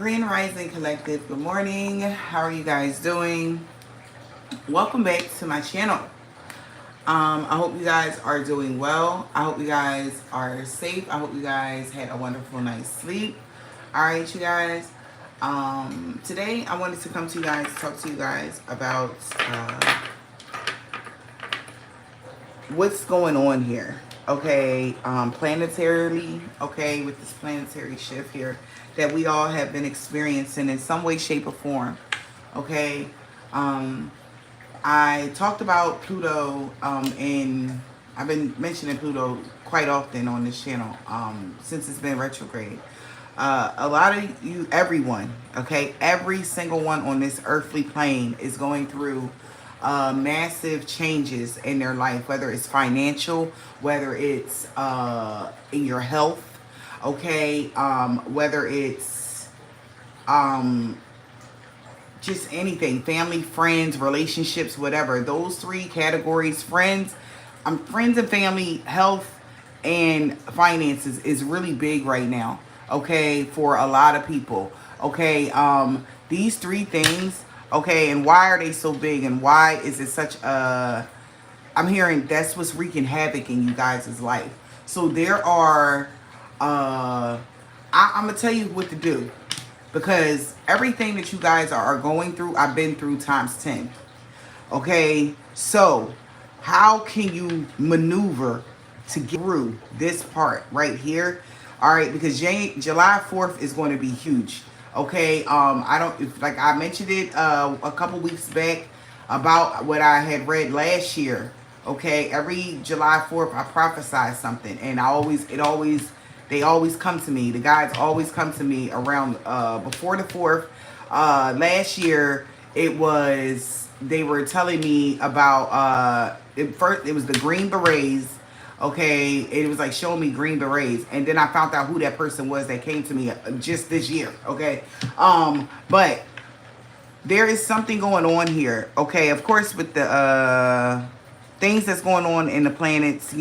Grand Rising Collective, good morning. How are you guys doing? Welcome back to my channel. I hope you guys are doing well. I hope you guys are safe. I hope you guys had a wonderful night's sleep. All right, you guys. Today I wanted to come to you guys, talk to you guys about what's going on here. Okay, planetarily, okay, with this planetary shift here that we all have been experiencing in some way, shape, or form. Okay, I talked about Pluto, and I've been mentioning Pluto quite often on this channel since it's been retrograde. A lot of you, everyone, okay, every single one on this earthly plane is going through massive changes in their life, whether it's financial, whether it's in your health, okay, whether it's just anything, family, friends, relationships, whatever. Those three categories, friends and family, health, and finances is really big right now, okay, for a lot of people. Okay, these three things, okay, and why are they so big, and why is it such a, I'm hearing that's what's wreaking havoc in you guys' life. So there are I'm gonna tell you what to do, because everything that you guys are going through, I've been through times 10. Okay, so how can you maneuver to get through this part right here? All right, because July 4th is going to be huge. Okay, I don't, like I mentioned it a couple weeks back about what I had read last year. Okay, every July 4th I prophesied something, and they always come to me. The guides always come to me around before the 4th. Last year they were telling me about first it was the Green Berets. Okay, it was like showing me Green Berets, and then I found out who that person was that came to me just this year. Okay, but there is something going on here. Okay, of course, with the things that's going on in the planets,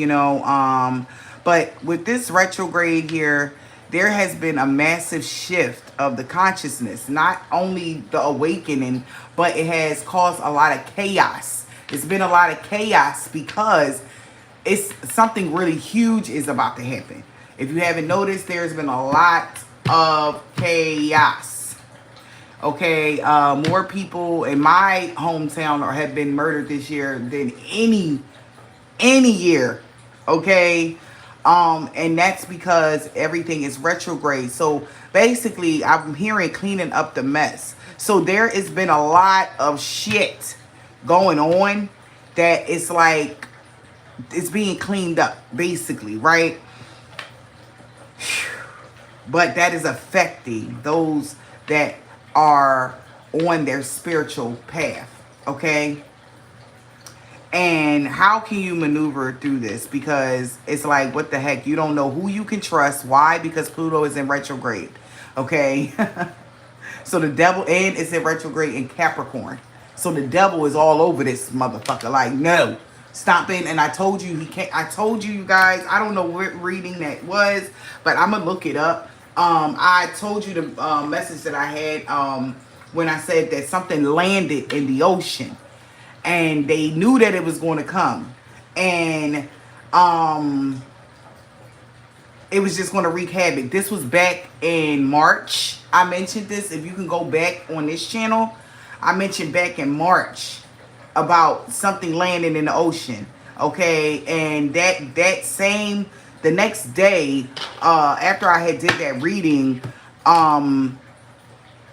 but with this retrograde here, there has been a massive shift of the consciousness, not only the awakening, but it has caused a lot of chaos. It's been a lot of chaos because it's something really huge is about to happen. If you haven't noticed, there's been a lot of chaos. Okay, more people in my hometown have been murdered this year than any year. Okay, and that's because everything is retrograde. So basically, I'm hearing cleaning up the mess. So there has been a lot of shit going on that it's like it's being cleaned up, basically, right? But that is affecting those that are on their spiritual path, okay? And how can you maneuver through this? Because it's like, what the heck? You don't know who you can trust. Why? Because Pluto is in retrograde, okay? So the devil, and it's in retrograde in Capricorn. So the devil is all over this motherfucker. Like, no, stop it. And I told you he can't. I told you, you guys. I don't know what reading that was, but I'm gonna look it up. I told you the message that I had when I said that something landed in the ocean, and they knew that it was going to come, and it was just going to wreak havoc. This was back in March. I mentioned this. If you can go back on this channel, I mentioned back in March about something landing in the ocean. Okay, and the next day, after I had did that reading,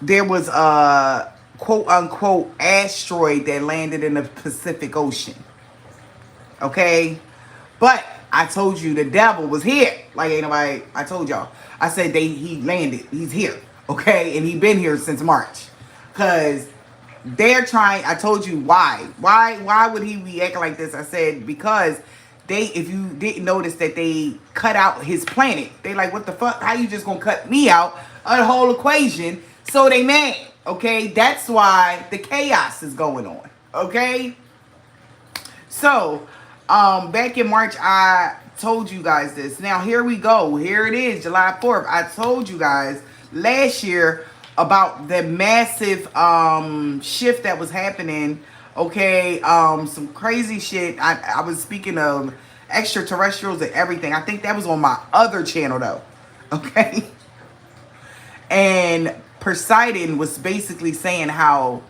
there was a quote unquote asteroid that landed in the Pacific Ocean. Okay, but I told you the devil was here. Like, ain't nobody, I told y'all. I said he landed. He's here. Okay, and he been here since March. Cause they're trying. I told you why. Why would he be acting like this? I said because if you didn't notice that they cut out his planet. They like, what the fuck? How you just gonna cut me out of the whole equation? So they mad. Okay, that's why the chaos is going on. Okay, so back in March, I told you guys this. Now here we go. Here it is, July 4th. I told you guys last year about the massive shift that was happening. Okay, some crazy shit. I was speaking of extraterrestrials and everything. I think that was on my other channel though. Okay. And Poseidon was basically saying how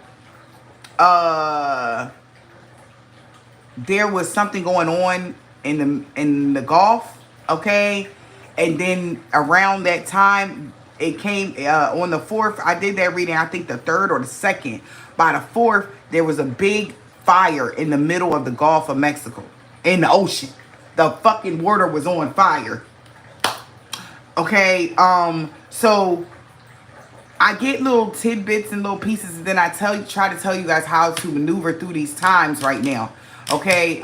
there was something going on in the Gulf, okay? And then around that time, it came on the 4th. I did that reading, I think the 3rd or the 2nd. By the 4th, there was a big fire in the middle of the Gulf of Mexico, in the ocean. The fucking water was on fire. Okay, so I get little tidbits and little pieces, and then I try to tell you guys how to maneuver through these times right now. Okay,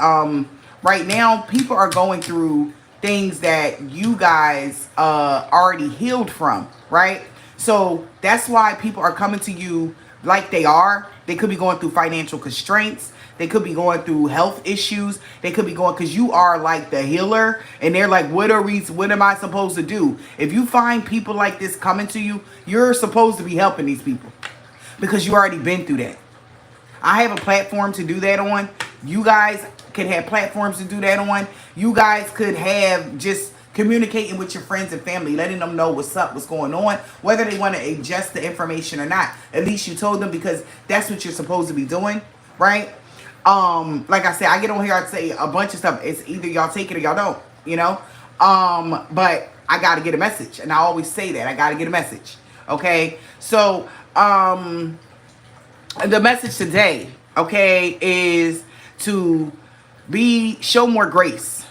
right now people are going through things that you guys already healed from, right? So that's why people are coming to you like they are. They could be going through financial constraints. They could be going through health issues. They could be going, because you are like the healer, and they're like, what am I supposed to do? If you find people like this coming to you, you're supposed to be helping these people because you already been through that. I have a platform to do that on. You guys can have platforms to do that on. You guys could have just communicating with your friends and family, letting them know what's up, what's going on, whether they want to ingest the information or not. At least you told them, because that's what you're supposed to be doing, right? Like I said, I get on here, I'd say a bunch of stuff. It's either y'all take it or y'all don't, you know? But I got to get a message. And I always say that. I got to get a message. Okay? So, the message today, okay, is to show more grace.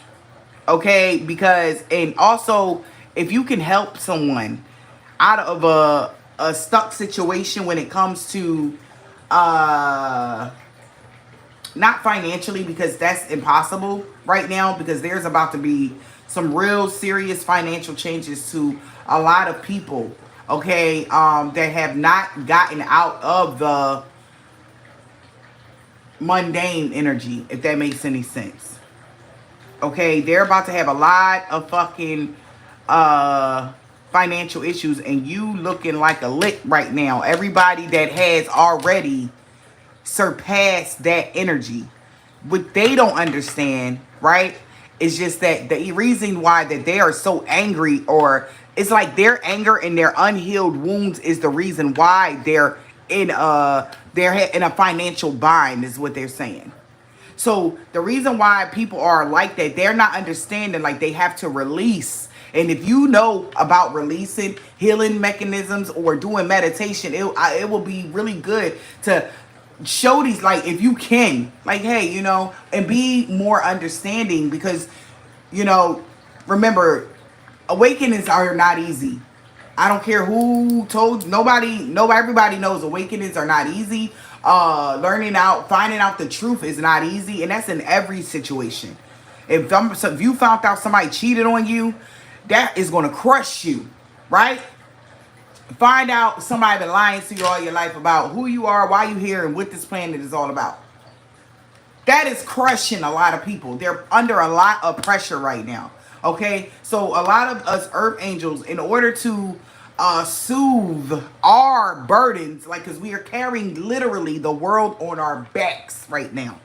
Okay? Because, and also, if you can help someone out of a stuck situation when it comes to, not financially, because that's impossible right now, because there's about to be some real serious financial changes to a lot of people, okay, that have not gotten out of the mundane energy, if that makes any sense. Okay, they're about to have a lot of fucking financial issues, and you looking like a lick right now. Everybody that has already surpass that energy. What they don't understand, right, is just that the reason why that they are so angry, or it's like their anger and their unhealed wounds is the reason why they're in a financial bind, is what they're saying. So the reason why people are like that, they're not understanding, like they have to release. And if you know about releasing, healing mechanisms, or doing meditation, it will be really good to show these, like, if you can, like, hey, you know, and be more understanding, because, you know, remember, awakenings are not easy. I don't care who told, everybody knows awakenings are not easy. Finding out the truth is not easy, and that's in every situation. If you found out somebody cheated on you, that is going to crush you, right? Find out somebody been lying to you all your life about who you are, why you here, and what this planet is all about. That is crushing a lot of people. They're under a lot of pressure right now. Okay? So a lot of us earth angels, in order to soothe our burdens, like, because we are carrying literally the world on our backs right now.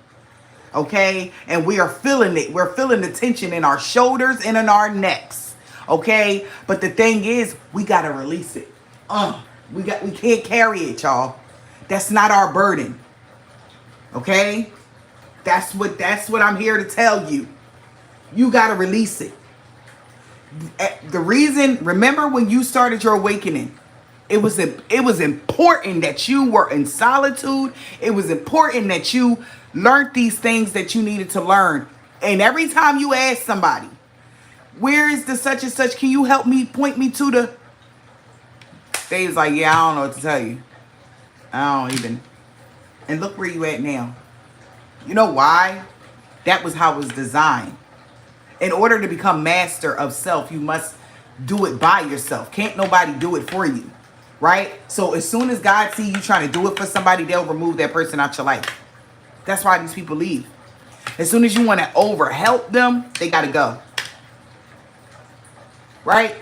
Okay? And we are feeling it. We're feeling the tension in our shoulders and in our necks. Okay? But the thing is, we got to release it. We can't carry it, y'all. That's not our burden. Okay? That's what I'm here to tell you. You got to release it. The reason, remember when you started your awakening, it was important that you were in solitude. It was important that you learned these things that you needed to learn. And every time you ask somebody, where is the such and such, can you help me, point me to the, they was like, yeah, I don't know what to tell you. I don't even. And look where you at now. You know why? That was how it was designed. In order to become master of self, you must do it by yourself. Can't nobody do it for you, right? So as soon as God see you trying to do it for somebody, they'll remove that person out your life. That's why these people leave. As soon as you want to over help them, they got to go. Right?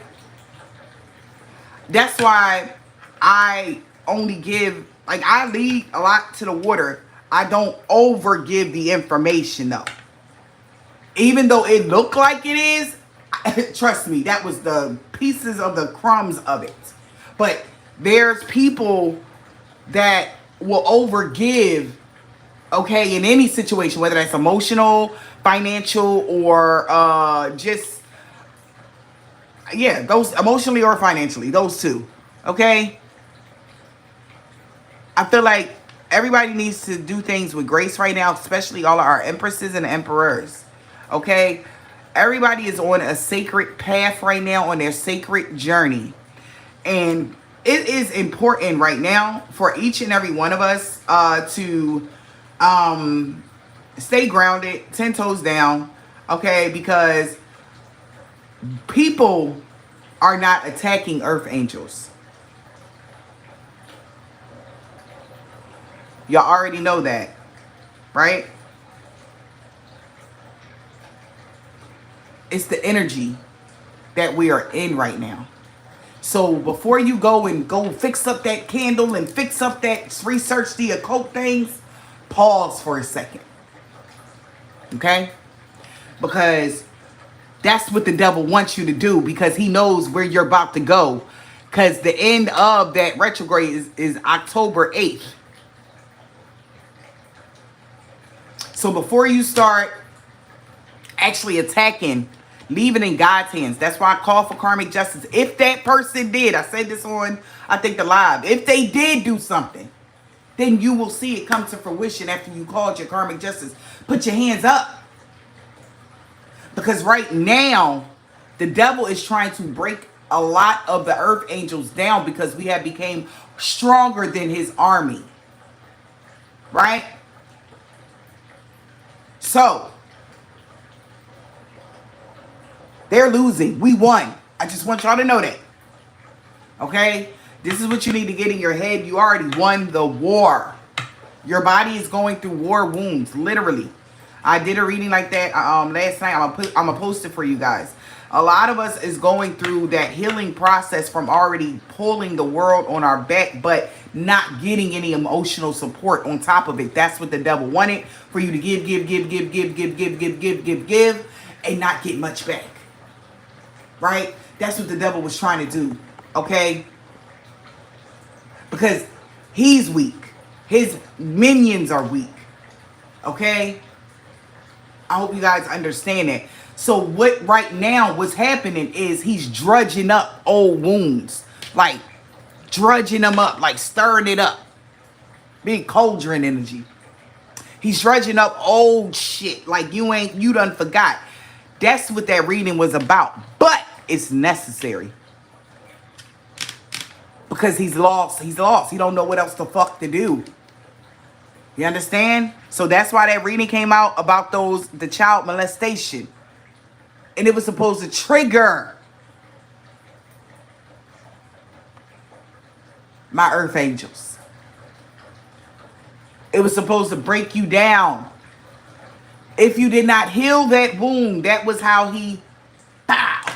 That's why I only give, like, I lead a lot to the water. I don't over give the information though. Even though it looked like it is, trust me, that was the pieces of the crumbs of it. But there's people that will overgive, okay, in any situation, whether that's emotional, financial, or just, yeah, those emotionally or financially, those two, okay? I feel like everybody needs to do things with grace right now, especially all of our empresses and emperors, okay? Everybody is on a sacred path right now, on their sacred journey. And it is important right now for each and every one of us to stay grounded, 10 toes down, okay? Because people are not attacking earth angels. Y'all already know that, right? It's the energy that we are in right now. So before you go fix up that candle and fix up that, research the occult things, pause for a second. Okay? Because that's what the devil wants you to do, because he knows where you're about to go. Because the end of that retrograde is October 8th. So before you start actually attacking, leave it in God's hands. That's why I call for karmic justice. If that person did, I said this on, I think, the live. If they did do something, then you will see it come to fruition after you called your karmic justice. Put your hands up. Because right now, the devil is trying to break a lot of the earth angels down, because we have become stronger than his army. Right? So, they're losing. We won. I just want y'all to know that. Okay? This is what you need to get in your head. You already won the war. Your body is going through war wounds, literally. I did a reading like that last night. I'm gonna post it for you guys. A lot of us is going through that healing process from already pulling the world on our back, but not getting any emotional support on top of it. That's what the devil wanted, for you to give, and not get much back. Right? That's what the devil was trying to do. Okay? Because he's weak. His minions are weak. Okay? I hope you guys understand that. So what right now what's happening is he's drudging up old wounds. Like drudging them up, like stirring it up. Big cauldron energy. He's drudging up old shit like you done forgot. That's what that reading was about. But it's necessary. Because he's lost. He's lost. He don't know what else the fuck to do. You understand? So that's why that reading came out about the child molestation. And it was supposed to trigger my earth angels. It was supposed to break you down. If you did not heal that wound, that was how he, pow.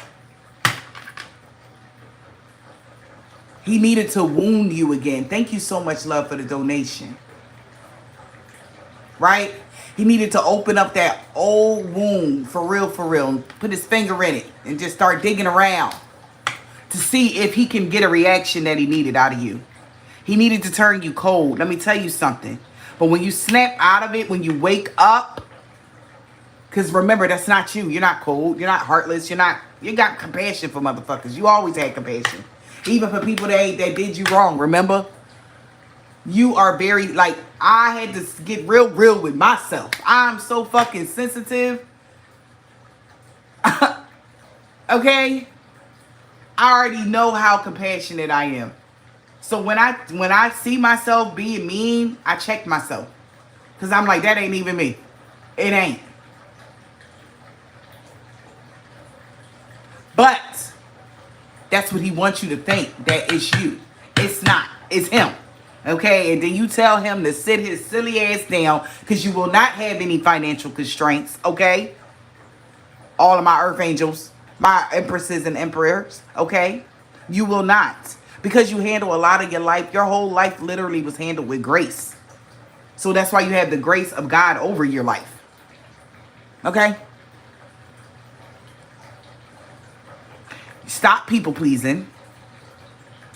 He needed to wound you again. Thank you so much, love, for the donation. Right? He needed to open up that old wound for real, and put his finger in it and just start digging around to see if he can get a reaction that he needed out of you. He needed to turn you cold. Let me tell you something. But when you snap out of it, when you wake up, because remember, that's not you. You're not cold. You're not heartless. You got compassion for motherfuckers. You always had compassion. Even for people that did you wrong, remember? You are very, like, I had to get real with myself. I'm so fucking sensitive. Okay? I already know how compassionate I am. So when I see myself being mean, I check myself. Because I'm like, that ain't even me. It ain't. But that's what he wants you to think, that it's you. It's not. It's him. Okay? And then you tell him to sit his silly ass down, because you will not have any financial constraints. Okay? All of my earth angels, my empresses and emperors. Okay? You will not. Because you handle a lot of your life, your whole life literally was handled with grace. So that's why you have the grace of God over your life. Okay? Stop people pleasing.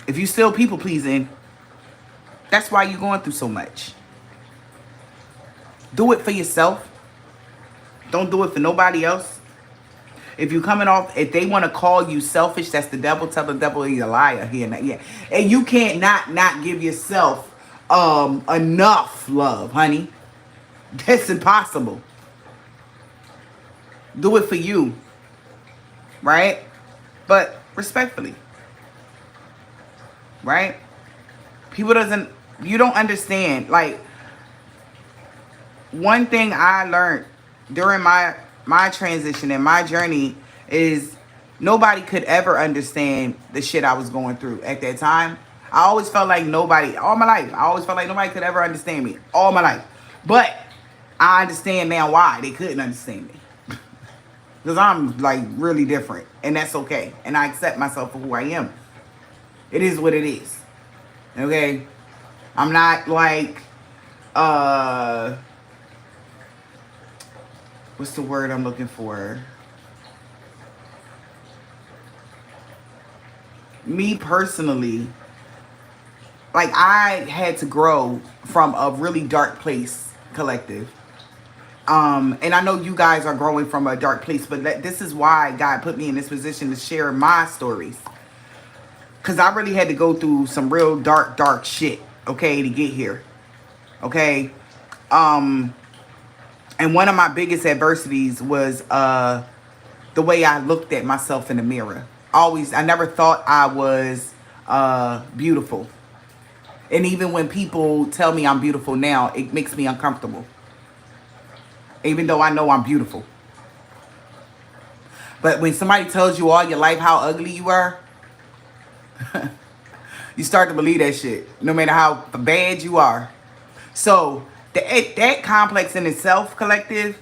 If you still people pleasing, that's why you're going through so much. Do it for yourself. Don't do it for nobody else. If you coming off, if they want to call you selfish, that's the devil. Tell the devil he's a liar here. Yeah. And you can't not give yourself enough love, honey. That's impossible. Do it for you. Right? But respectfully. Right? You don't understand. Like, one thing I learned during my transition and my journey is nobody could ever understand the shit I was going through at that time. I always felt like nobody, all my life, I always felt like nobody could ever understand me all my life. But I understand now why they couldn't understand me. Because I'm like really different, and that's okay. And I accept myself for who I am. It is what it is. Okay? I'm not like, what's the word I'm looking for? Me personally, like, I had to grow from a really dark place, collective. And I know you guys are growing from a dark place, but this is why God put me in this position to share my stories. Because I really had to go through some real dark shit, okay, to get here. Okay? And one of my biggest adversities was the way I looked at myself in the mirror. I never thought I was beautiful. And even when people tell me I'm beautiful now, it makes me uncomfortable. Even though I know I'm beautiful. But when somebody tells you all your life how ugly you are, you start to believe that shit, no matter how bad you are. So that complex in itself, collective,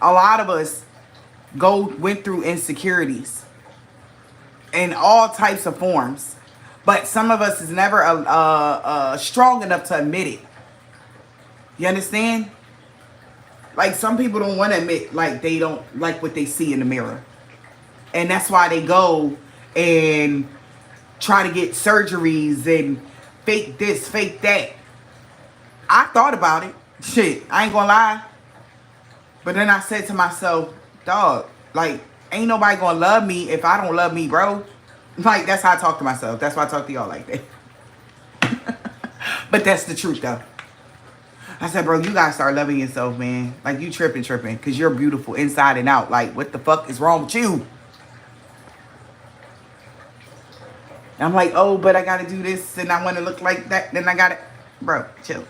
a lot of us went through insecurities in all types of forms. But some of us is never strong enough to admit it. You understand? Like, some people don't want to admit, like, they don't like what they see in the mirror. And that's why they go and try to get surgeries and fake this, fake that. I thought about it. Shit, I ain't gonna lie. But then I said to myself, dog, like, ain't nobody gonna love me if I don't love me, bro. Like, that's how I talk to myself. That's why I talk to y'all like that. But that's the truth, though. I said, bro, you gotta start loving yourself, man. Like, you tripping, because you're beautiful inside and out. Like, what the fuck is wrong with you? I'm like, oh, but I gotta do this and I wanna look like that. Then I gotta, bro, chill.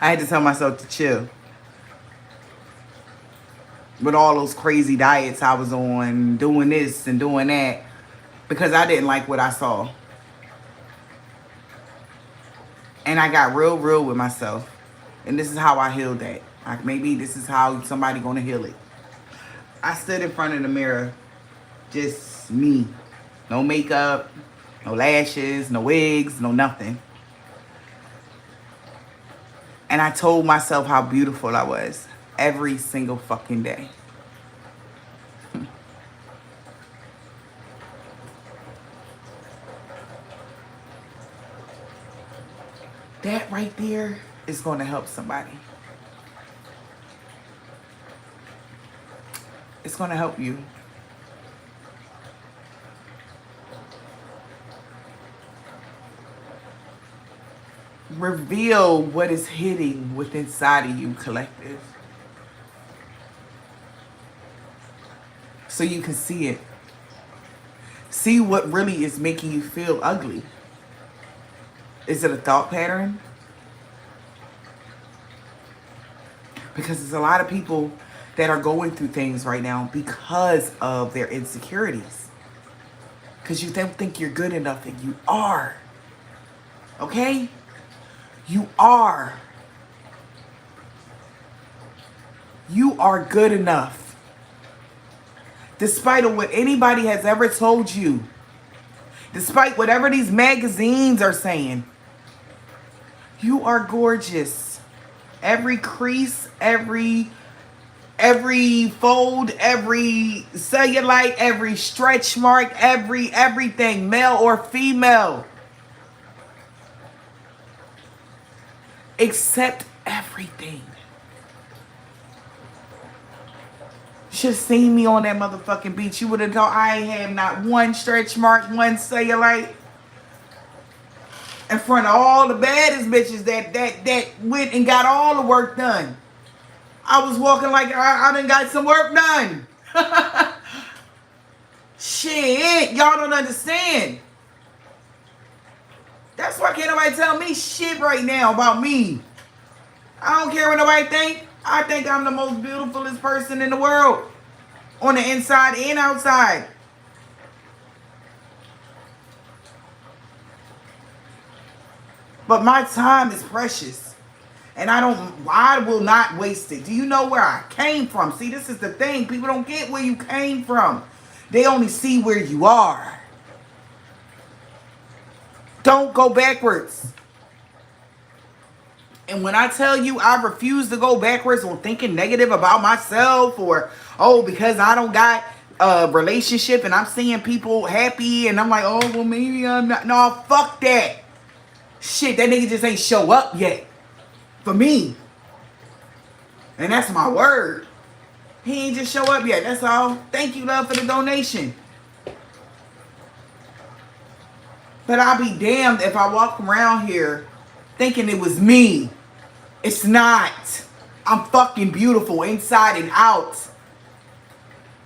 I had to tell myself to chill. With all those crazy diets I was on, doing this and doing that, because I didn't like what I saw. And I got real with myself. And this is how I healed that. Like, maybe this is how somebody gonna heal it. I stood in front of the mirror, just me. No makeup, no lashes, no wigs, no nothing. And I told myself how beautiful I was every single fucking day. That right there is going to help somebody. It's going to help you. Reveal what is hidden within inside of you, collective. So you can see it. See what really is making you feel ugly. Is it a thought pattern? Because there's a lot of people that are going through things right now because of their insecurities. Because you don't think you're good enough, and you are. Okay? You are. You are good enough. Despite of what anybody has ever told you, Despite whatever these magazines are saying, you are gorgeous. Every crease, every fold, every cellulite, every stretch mark, everything, male or female. Accept everything. Should have seen me on that motherfucking beach. You would have thought I ain't have not one stretch mark, one cellulite. In front of all the baddest bitches that went and got all the work done. I was walking like I done got some work done. Shit, y'all don't understand. That's why can't nobody tell me shit right now about me. I don't care what nobody think. I think I'm the most beautifulest person in the world. On the inside and outside. But my time is precious. And I will not waste it. Do you know where I came from? See, this is the thing. People don't get where you came from. They only see where you are. Don't go backwards. And when I tell you I refuse to go backwards on thinking negative about myself, or, oh, because I don't got a relationship and I'm seeing people happy and I'm like, oh, well, maybe I'm not. No, fuck that. Shit, that nigga just ain't show up yet. For me. And that's my word. He ain't just show up yet. That's all. Thank you, love, for the donation. But I'll be damned if I walk around here thinking it was me. It's not. I'm fucking beautiful inside and out.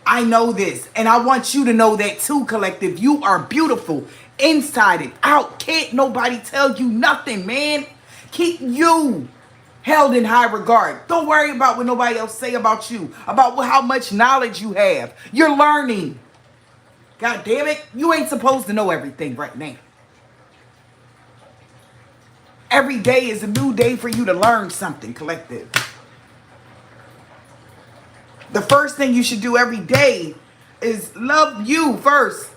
I know this. And I want you to know that too, collective. You are beautiful inside and out. Can't nobody tell you nothing, man. Keep you held in high regard. Don't worry about what nobody else say about you, about how much knowledge you have. You're learning. God damn it. You ain't supposed to know everything right now. Every day is a new day for you to learn something, collective. The first thing you should do every day is love you first.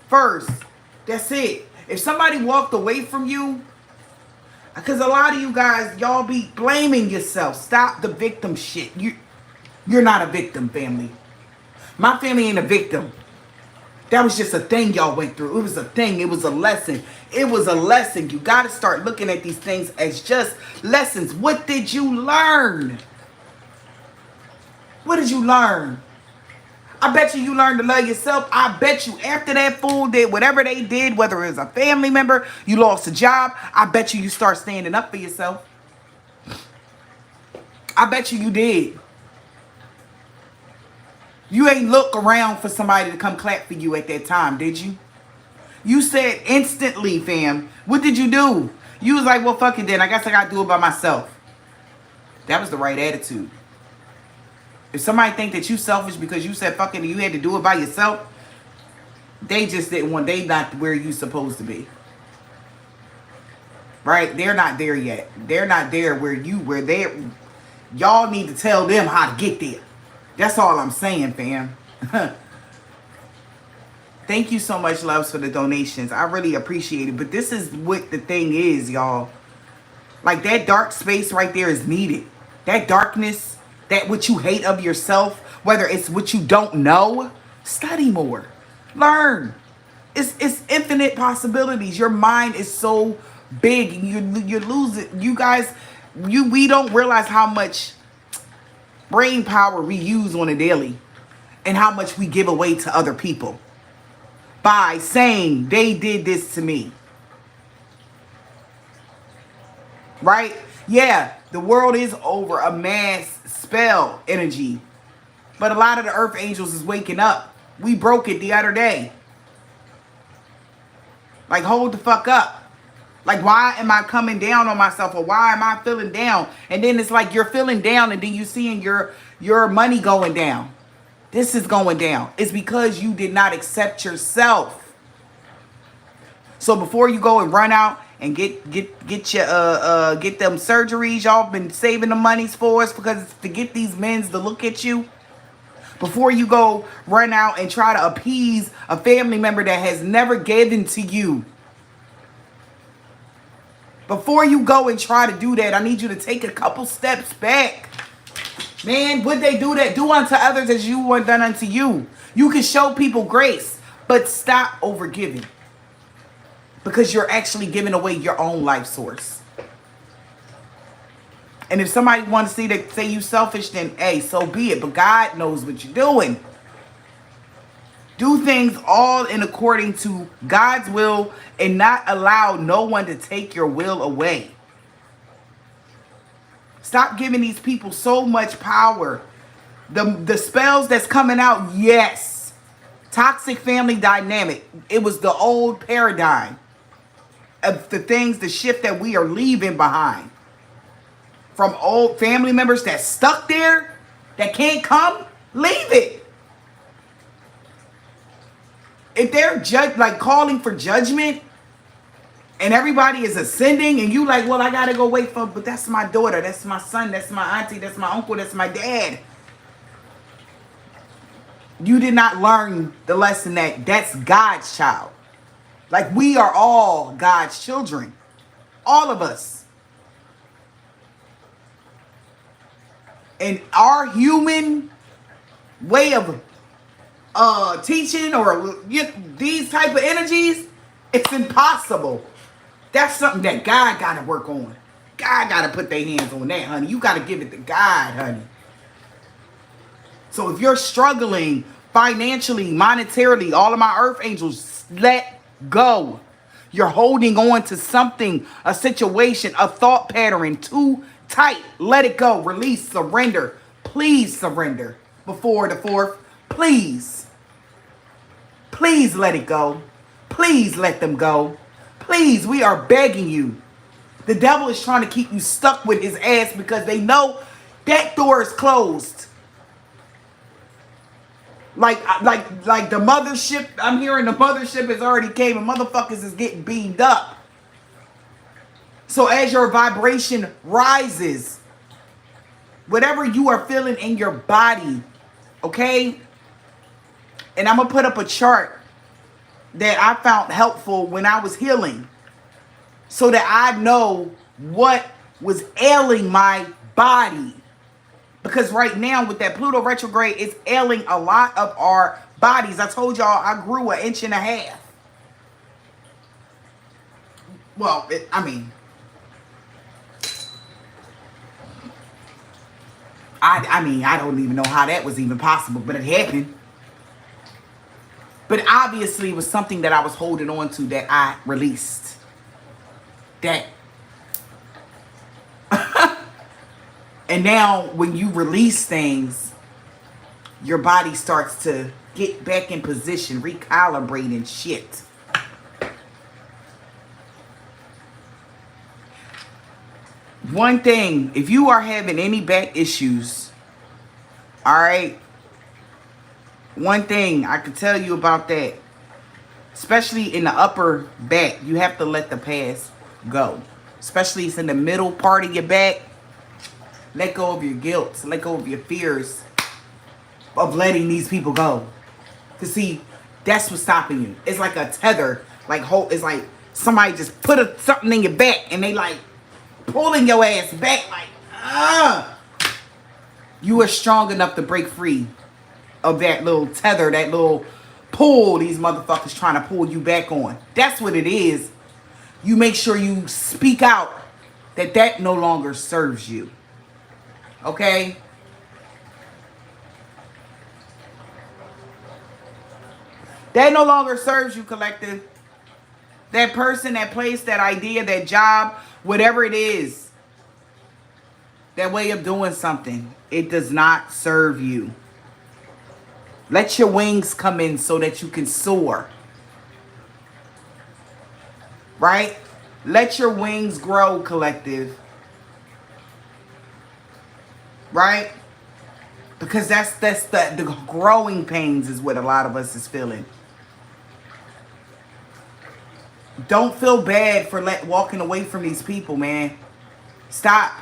That's it. If somebody walked away from you, because a lot of you guys, y'all be blaming yourself. Stop the victim shit. You're not a victim, family. My family ain't a victim. That was just a thing y'all went through. It was a thing. It was a lesson. It was a lesson. You got to start looking at these things as just lessons. What did you learn? What did you learn? I bet you learned to love yourself. I bet you after that fool did whatever they did, whether it was a family member, you lost a job, I bet you start standing up for yourself. I bet you did. You ain't look around for somebody to come clap for you at that time, did you? You said instantly, fam. What did you do? You was like, well, fuck it then. I guess I got to do it by myself. That was the right attitude. If somebody think that you selfish because you said fuck it and you had to do it by yourself, they just didn't want, they not where you supposed to be. Right? They're not there yet. They're not there where you were there. Y'all need to tell them how to get there. That's all I'm saying, fam. Thank you so much, loves, for the donations. I really appreciate it. But this is what the thing is, y'all. Like, that dark space right there is needed. That darkness, that what you hate of yourself, whether it's what you don't know, study more. Learn. It's infinite possibilities. Your mind is so big. You lose it. You guys, we don't realize how much brain power we use on a daily and how much we give away to other people by saying they did this to me. Right? Yeah, the world is over a mass spell energy. But a lot of the earth angels is waking up. We broke it the other day. Like, hold the fuck up. Like, why am I coming down on myself, or why am I feeling down? And then it's like you're feeling down and then you seeing your money going down. This is going down. It's because you did not accept yourself. So before you go and run out and get your get them surgeries y'all been saving the monies for us because to get these men's to look at you, before you go run out and try to appease a family member that has never given to you Before you go and try to do that, I need you to take a couple steps back. Man, would they do that? Do unto others as you want done unto you. You can show people grace, but stop overgiving. Because you're actually giving away your own life source. And if somebody wants to say you selfish, then hey, so be it. But God knows what you're doing. Do things all in according to God's will and not allow no one to take your will away. Stop giving these people so much power. The spells that's coming out, yes. Toxic family dynamic. It was the old paradigm of the things, the shift that we are leaving behind. From old family members that stuck there, that can't come, leave it. If they're calling for judgment and everybody is ascending and you like, well, I gotta go wait for, but that's my daughter, that's my son, that's my auntie, that's my uncle, that's my dad. You did not learn the lesson that that's God's child. Like, we are all God's children. All of us. And our human way of teaching or these type of energies, it's impossible. That's something that God got to work on. God got to put their hands on that, honey. You got to give it to God, honey. So if you're struggling financially, monetarily, all of my earth angels, let go. You're holding on to something, a situation, a thought pattern too tight. Let it go. Release, surrender. Please surrender before the 4th. Please. Please let it go. Please let them go. Please, we are begging you. The devil is trying to keep you stuck with his ass because they know that door is closed. Like the mothership, I'm hearing the mothership has already came and motherfuckers is getting beamed up. So as your vibration rises, whatever you are feeling in your body, okay? And I'm going to put up a chart that I found helpful when I was healing so that I know what was ailing my body. Because right now with that Pluto retrograde, it's ailing a lot of our bodies. I told y'all I grew 1.5 inches. Well, I don't even know how that was even possible, but it happened. But obviously it was something that I was holding on to that I released. That. And now when you release things, your body starts to get back in position, recalibrating shit. One thing, if you are having any back issues, all right, one thing I can tell you about that, especially in the upper back, you have to let the past go. Especially it's in the middle part of your back. Let go of your guilt. Let go of your fears of letting these people go. Because see, that's what's stopping you. It's like a tether. It's like somebody just put something in your back and they like pulling your ass back like, You are strong enough to break free of that little tether, that little pull these motherfuckers trying to pull you back on. That's what it is. You make sure you speak out that no longer serves you. Okay? That no longer serves you, collective. That person, that place, that idea, that job, whatever it is, that way of doing something, it does not serve you. Let your wings come in so that you can soar. Right? Let your wings grow, collective. Right? Because that's the growing pains is what a lot of us is feeling. Don't feel bad for walking away from these people, man. Stop.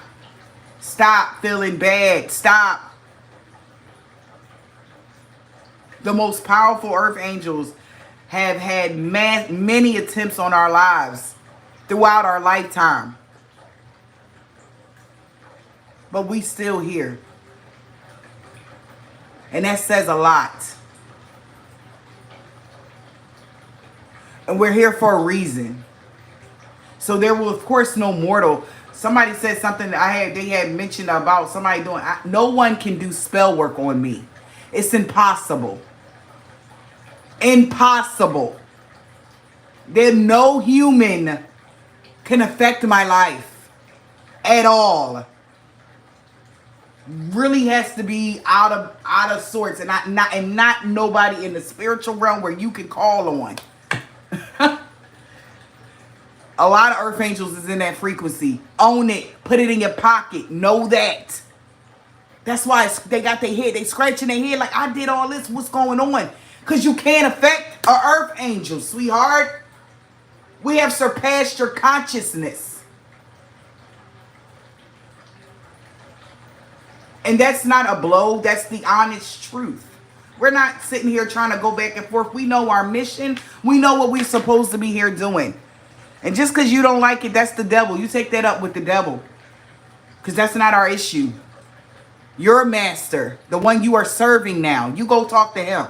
Stop feeling bad. Stop. The most powerful earth angels have had many attempts on our lives. throughout our lifetime. But we still here. And that says a lot. And we're here for a reason. So there will, of course, no mortal. Somebody said something that they had mentioned about somebody doing, no one can do spell work on me. It's impossible. Impossible. There no human can affect my life at all. Really has to be out of sorts, and not nobody in the spiritual realm where you can call on. A lot of earth angels is in that frequency. Own it. Put it in your pocket. Know that. That's why they got their head. They scratching their head like, I did all this. What's going on? Because you can't affect an earth angel, sweetheart. We have surpassed your consciousness. And that's not a blow. That's the honest truth. We're not sitting here trying to go back and forth. We know our mission. We know what we're supposed to be here doing. And just because you don't like it, that's the devil. You take that up with the devil. Because that's not our issue. Your master, the one you are serving now, you go talk to him.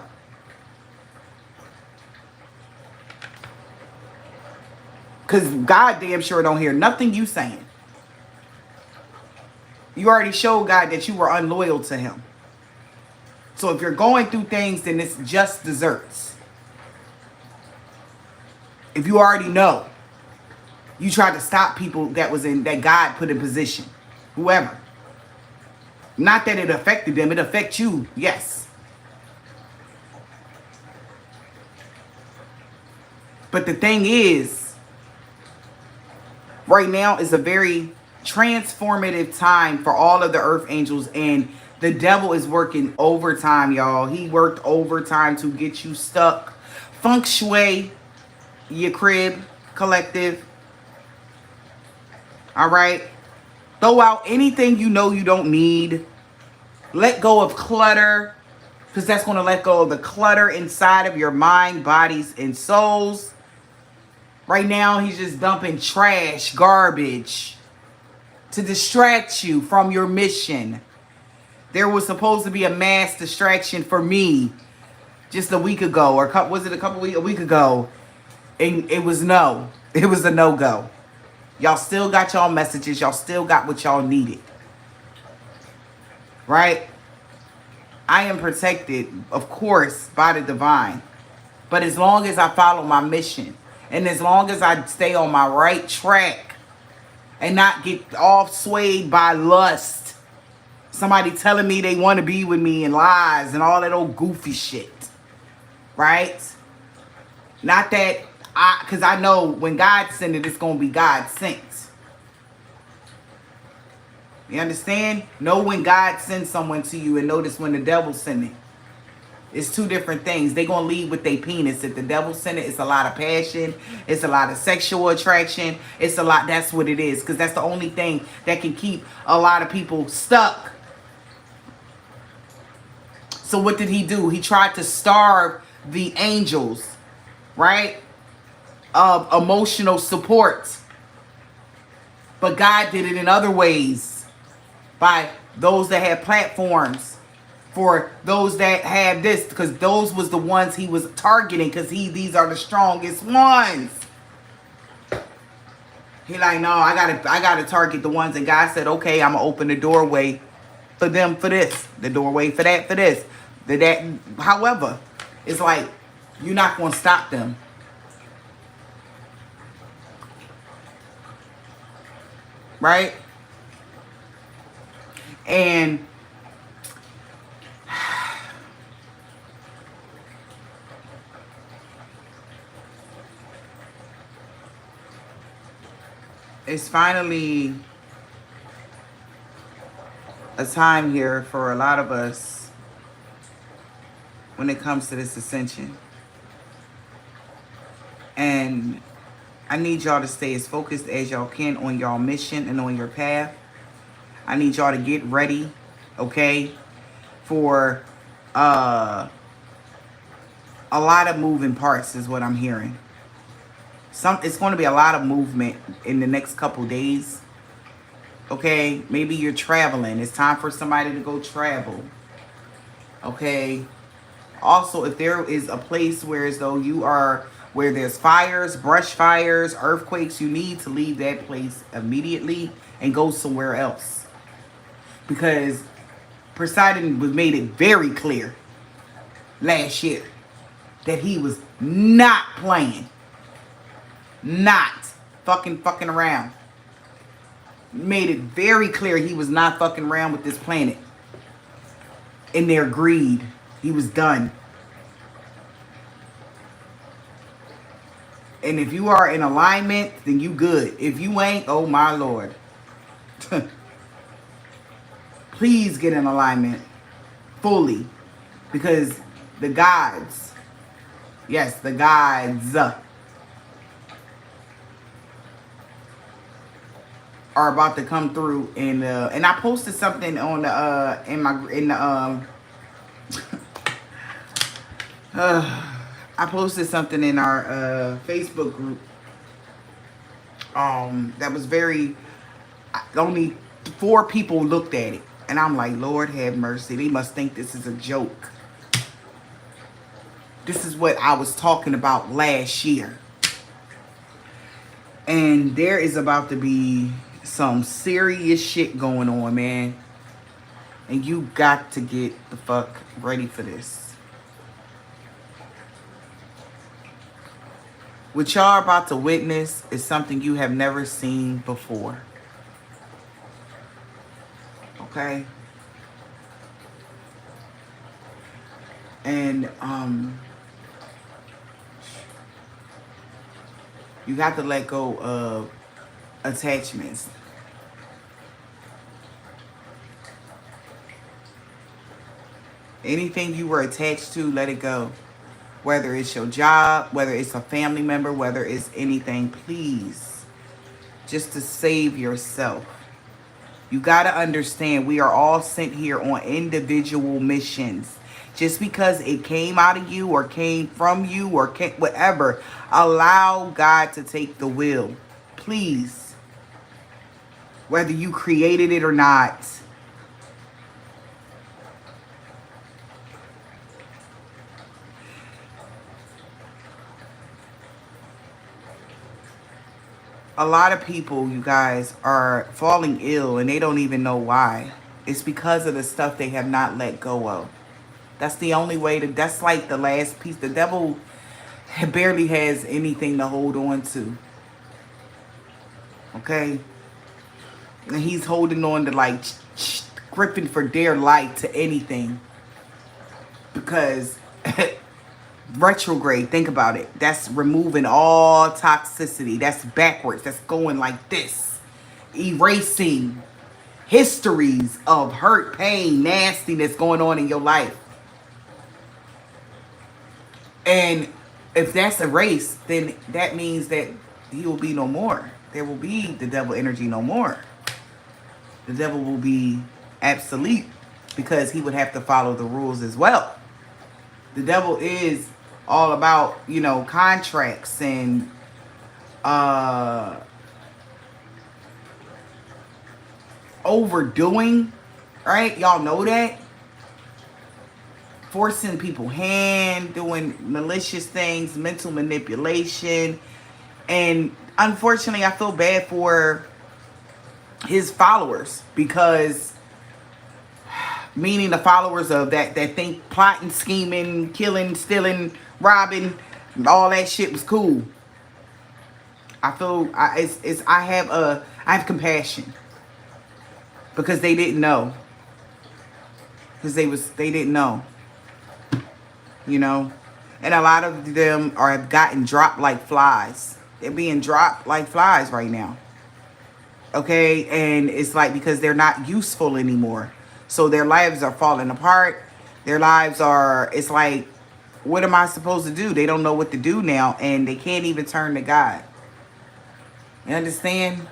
Because God damn sure don't hear nothing you saying. You already showed God that you were unloyal to him. So if you're going through things, then it's just desserts. If you already know. You tried to stop people that God put in position. Whoever. Not that it affected them. It affects you. Yes. But the thing is, right now is a very transformative time for all of the earth angels. And the devil is working overtime, y'all. He worked overtime to get you stuck. Feng shui your crib, collective. All right. Throw out anything you know you don't need. Let go of clutter. Because that's going to let go of the clutter inside of your mind, bodies, and souls. Right now, he's just dumping trash, garbage. To distract you from your mission. There was supposed to be a mass distraction for me. Just a week ago. Or was it a week ago? And it was no. It was a no-go. Y'all still got y'all messages. Y'all still got what y'all needed. Right? I am protected, of course, by the divine. But as long as I follow my mission, and as long as I stay on my right track, and not get off swayed by lust, somebody telling me they want to be with me and lies and all that old goofy shit. Right? Not that... Because I know when God sent it, it's going to be God sent. You understand? Know when God sends someone to you and notice when the devil sent it. It's two different things. They're going to lead with their penis. If the devil sent it, it's a lot of passion. It's a lot of sexual attraction. It's a lot. That's what it is. Because that's the only thing that can keep a lot of people stuck. So what did he do? He tried to starve the angels. Right? Of emotional support. But God did it in other ways. By those that had platforms. For those that have this. Because those was the ones he was targeting. Because these are the strongest ones. He like, no, I gotta target the ones. And God said, okay, I'm gonna open the doorway for them for this. The doorway for that, for this. That. However, it's like, you're not gonna stop them. Right? And it's finally a time here for a lot of us when it comes to this ascension. And I need y'all to stay as focused as y'all can on y'all mission and on your path. I need y'all to get ready, okay, for a lot of moving parts is what I'm hearing. It's going to be a lot of movement in the next couple days. Okay, maybe you're traveling. It's time for somebody to go travel. Okay. Also, if there is a place where as though you are where there's fires, brush fires, earthquakes, you need to leave that place immediately and go somewhere else. Because Poseidon was made it very clear last year that he was not playing. Not fucking around. Made it very clear he was not fucking around with this planet. In their greed. He was done. And if you are in alignment, then you good. If you ain't, oh my Lord. Please get in alignment fully. Because the gods, yes, the gods are about to come through, and I posted something on the I posted something in our Facebook group that was very, only 4 people looked at it, and I'm like, Lord have mercy, they must think this is a joke. This is what I was talking about last year. And there is about to be some serious shit going on, man. And you got to get the fuck ready for this. What y'all are about to witness is something you have never seen before. Okay? And you have to let go of attachments. Anything you were attached to, let it go. Whether it's your job, whether it's a family member, whether it's anything, please. Just to save yourself. You got to understand, we are all sent here on individual missions. Just because it came out of you or came from you or whatever, allow God to take the wheel. Please. Whether you created it or not. A lot of people, you guys, are falling ill and they don't even know why. It's because of the stuff they have not let go of. That's the only way to, that's like the last piece. The devil barely has anything to hold on to. Okay? And he's holding on to like gripping for dear life to anything. Because retrograde, think about it. That's removing all toxicity. That's backwards. That's going like this. Erasing histories of hurt, pain, nastiness going on in your life. And if that's erased, then that means that he will be no more. There will be the devil energy no more. The devil will be obsolete because he would have to follow the rules as well. The devil is all about, you know, contracts and overdoing, right? Y'all know that. Forcing people hand, doing malicious things, mental manipulation. And unfortunately, I feel bad for his followers, because meaning the followers of that think plotting, scheming, killing, stealing, robbing, all that shit was cool. I feel I have compassion, because they didn't know. Because they didn't know. You know? And a lot of them have gotten dropped like flies. They're being dropped like flies right now. Okay? And it's like because they're not useful anymore. So their lives are falling apart. Their lives are, it's like, what am I supposed to do? They don't know what to do now, and they can't even turn to God. You understand?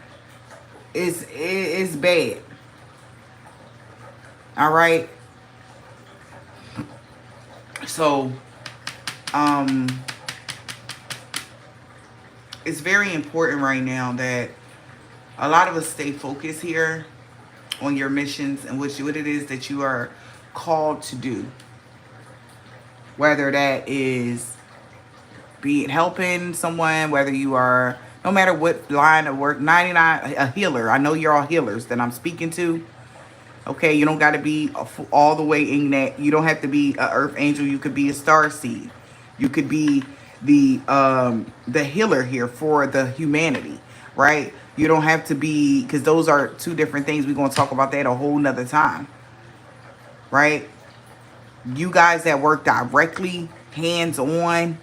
It's bad. All right? So, it's very important right now that a lot of us stay focused here on your missions and what it is that you are called to do. Whether that is be it helping someone, whether you are, no matter what line of work, 99, a healer. I know you're all healers that I'm speaking to. Okay, you don't got to be all the way in that. You don't have to be a earth angel. You could be a star seed. You could be the healer here for the humanity, right? You don't have to be, because those are two different things. We're going to talk about that a whole nother time, right? You guys that work directly, hands-on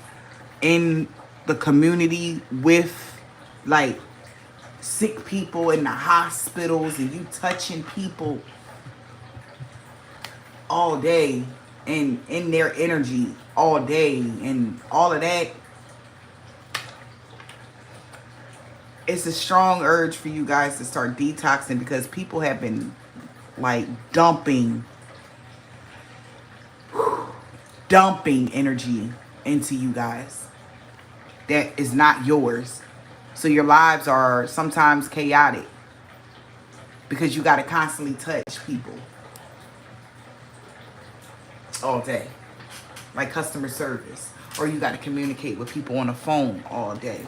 in the community with like sick people in the hospitals, and you touching people all day and in their energy all day and all of that, it's a strong urge for you guys to start detoxing, because people have been like dumping energy into you guys that is not yours. So your lives are sometimes chaotic because you got to constantly touch people all day, like customer service, or you got to communicate with people on the phone all day.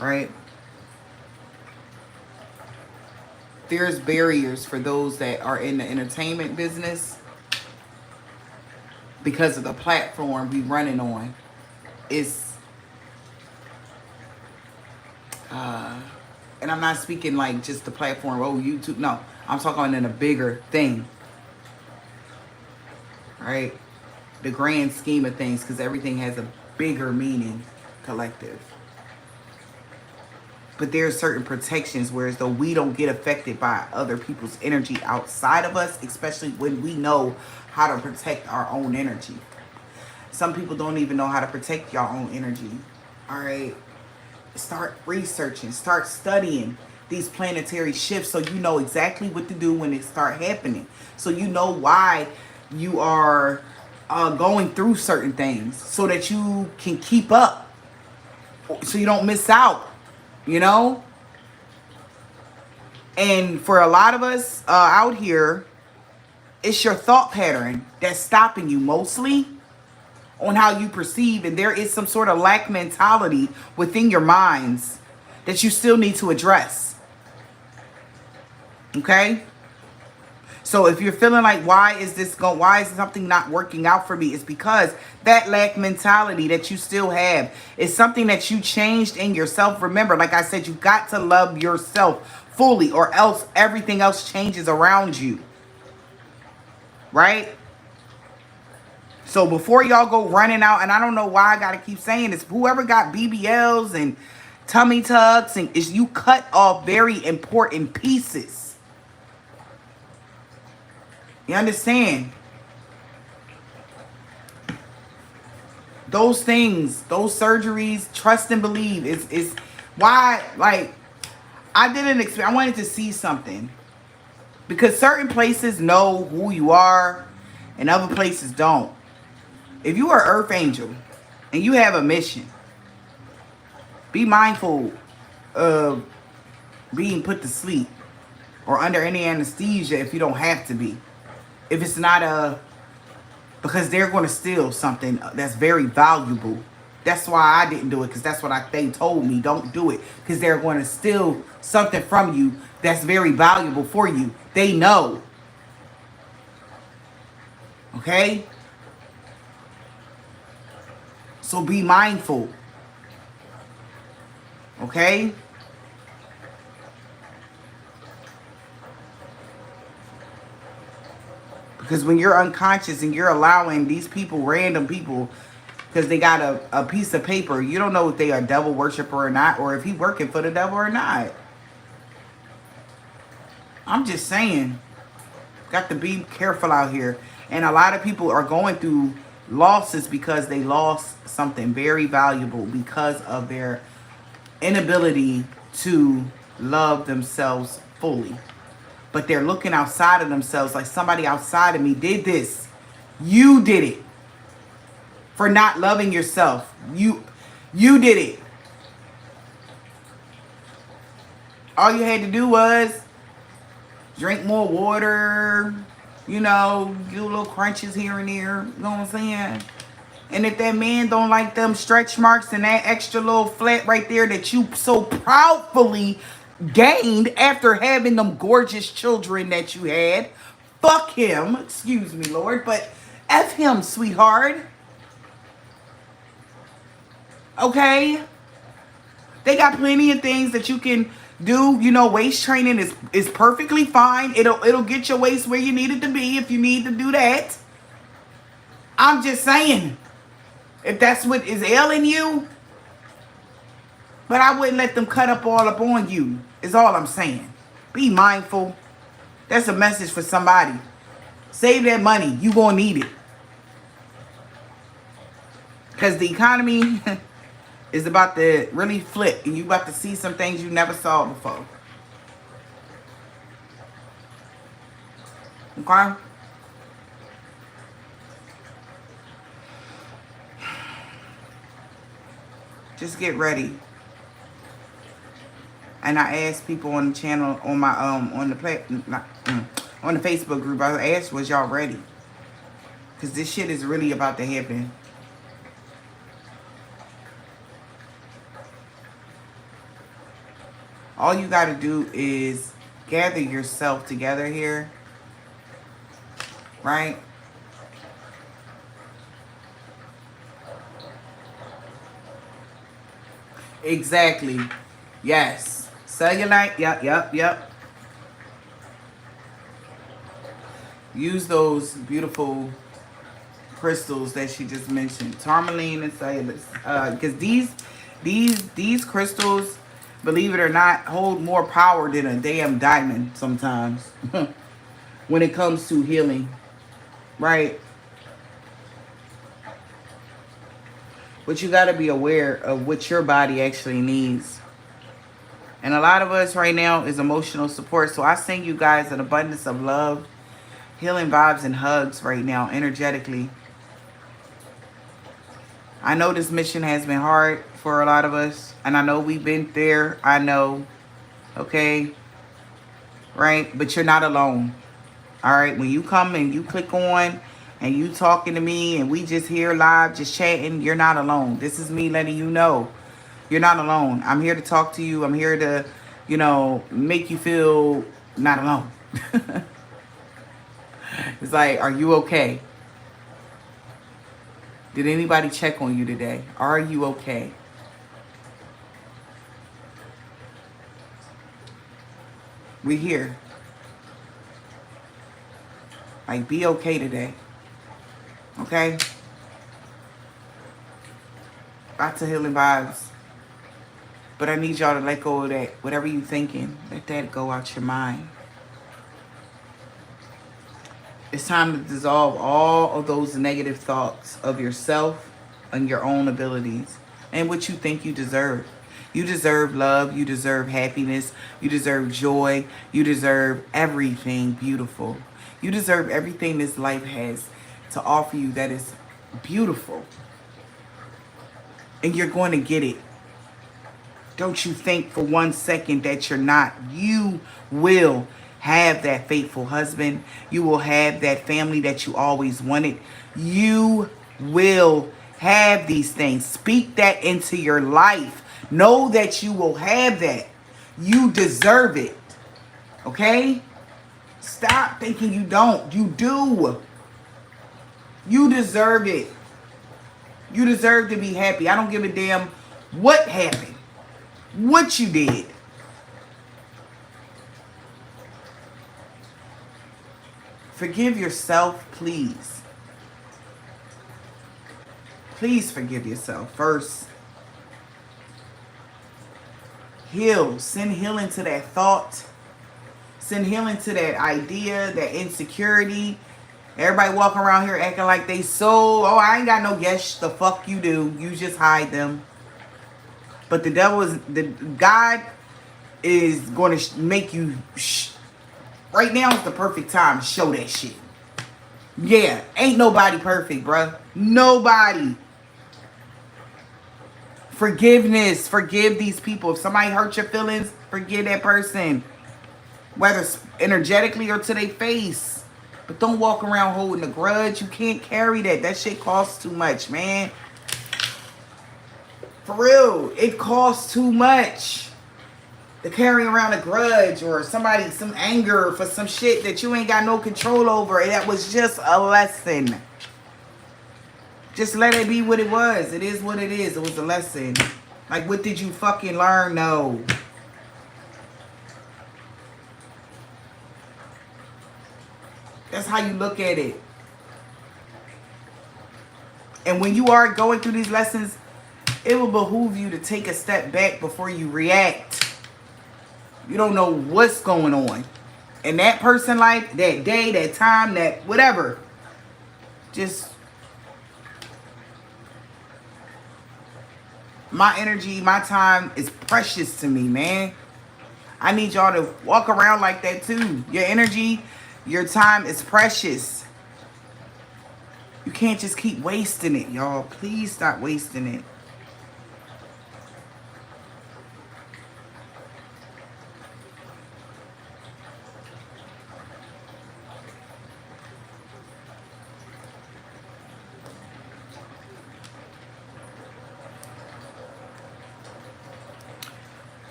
Right? There's barriers for those that are in the entertainment business because of the platform we running on. It's and I'm not speaking like just the platform, oh, YouTube. No, I'm talking in a bigger thing, right? The grand scheme of things, because everything has a bigger meaning, collective. But there's certain protections, whereas though we don't get affected by other people's energy outside of us, especially when we know how to protect our own energy. Some people don't even know how to protect your own energy. All right. Start researching, start studying these planetary shifts so you know exactly what to do when it start happening. So you know why you are going through certain things, so that you can keep up, so you don't miss out, you know? And for a lot of us out here, it's your thought pattern that's stopping you mostly on how you perceive, and there is some sort of lack mentality within your minds that you still need to address. Okay? So if you're feeling like, why is something not working out for me? It's because that lack mentality that you still have is something that you changed in yourself. Remember, like I said, you got to love yourself fully, or else everything else changes around you. Right? So before y'all go running out, and I don't know why I got to keep saying this, whoever got BBLs and tummy tucks, and is you cut off very important pieces. You understand? Those things, those surgeries, trust and believe is why, like, I wanted to see something, because certain places know who you are and other places don't. If you are Earth Angel and you have a mission, be mindful of being put to sleep or under any anesthesia if you don't have to be. If it's not because they're going to steal something that's very valuable. That's why I didn't do it, because that's what they told me. Don't do it, because they're going to steal something from you that's very valuable for you. They know. Okay? So be mindful. Okay? Because when you're unconscious and you're allowing these people, random people, because they got a piece of paper, you don't know if they are devil worshiper or not, or if he working for the devil or not. I'm just saying, got to be careful out here. And a lot of people are going through losses because they lost something very valuable because of their inability to love themselves fully. But they're looking outside of themselves, like somebody outside of me did this. You did it. for not loving yourself. You did it. All you had to do was drink more water, you know, do little crunches here and there. You know what I'm saying? And if that man don't like them stretch marks and that extra little flat right there that you so proudly gained after having them gorgeous children that you had, fuck him. Excuse me, Lord, but F him, sweetheart. Okay? They got plenty of things that you can do. You know, waist training is perfectly fine. It'll get your waist where you need it to be if you need to do that. I'm just saying, if that's what is ailing you, but I wouldn't let them cut up all up on you, is all I'm saying. Be mindful. That's a message for somebody. Save that money. You gonna need it. Because the economy is about to really flip, and you about to see some things you never saw before. Okay? Just get ready. And I asked people on the channel, on my on the Facebook group, I asked, was y'all ready? Because this shit is really about to happen. All you got to do is gather yourself together here. Right? Exactly. Yes. Cellulite. Yep. Use those beautiful crystals that she just mentioned. Tourmaline and cellulose. Because these crystals, believe it or not, hold more power than a damn diamond sometimes. When it comes to healing. Right? But you got to be aware of what your body actually needs. And a lot of us right now is emotional support. So I send you guys an abundance of love, healing vibes, and hugs right now, energetically. I know this mission has been hard for a lot of us. And I know we've been there. I know. Okay? Right? But you're not alone. All right? When you come and you click on and you talking to me and we just here live, just chatting, you're not alone. This is me letting you know you're not alone. I'm here to talk to you. I'm here to, you know, make you feel not alone. It's like, are you okay? Did anybody check on you today? Are you okay? We here. Like, be okay today. Okay? Lots of healing vibes. But I need y'all to let go of that. Whatever you thinking, let that go out your mind. It's time to dissolve all of those negative thoughts of yourself and your own abilities and what you think you deserve. You deserve love. You deserve happiness. You deserve joy. You deserve everything beautiful. You deserve everything this life has to offer you that is beautiful. And you're going to get it. Don't you think for 1 second that you're not. You will have that faithful husband. You will have that family that you always wanted. You will have these things. Speak that into your life. Know that you will have that. You deserve it. Okay? Stop thinking you don't. You do. You deserve it. You deserve to be happy. I don't give a damn what happened. What you did. Forgive yourself, please. Please forgive yourself first. Heal. Send healing to that thought. Send healing to that idea, that insecurity. Everybody walking around here acting like they so, oh, I ain't got no yes. The fuck you do. You just hide them. But the devil is, God is going to make you, right now is the perfect time to show that shit. Yeah, ain't nobody perfect, bruh. Nobody. Forgiveness. Forgive these people. If somebody hurt your feelings, forgive that person. Whether it's energetically or to their face. But don't walk around holding a grudge. You can't carry that. That shit costs too much, man. For real. It costs too much to carry around a grudge or somebody, some anger for some shit that you ain't got no control over. That was just a lesson. Just let it be what it was. It is what it is. It was a lesson. Like, what did you fucking learn? No. That's how you look at it. And when you are going through these lessons, it will behoove you to take a step back before you react. You don't know what's going on in that person's life, that day, that time, that whatever. Just my energy, my time is precious to me, man. I need y'all to walk around like that too. Your energy, your time is precious. You can't just keep wasting it, y'all. Please stop wasting it.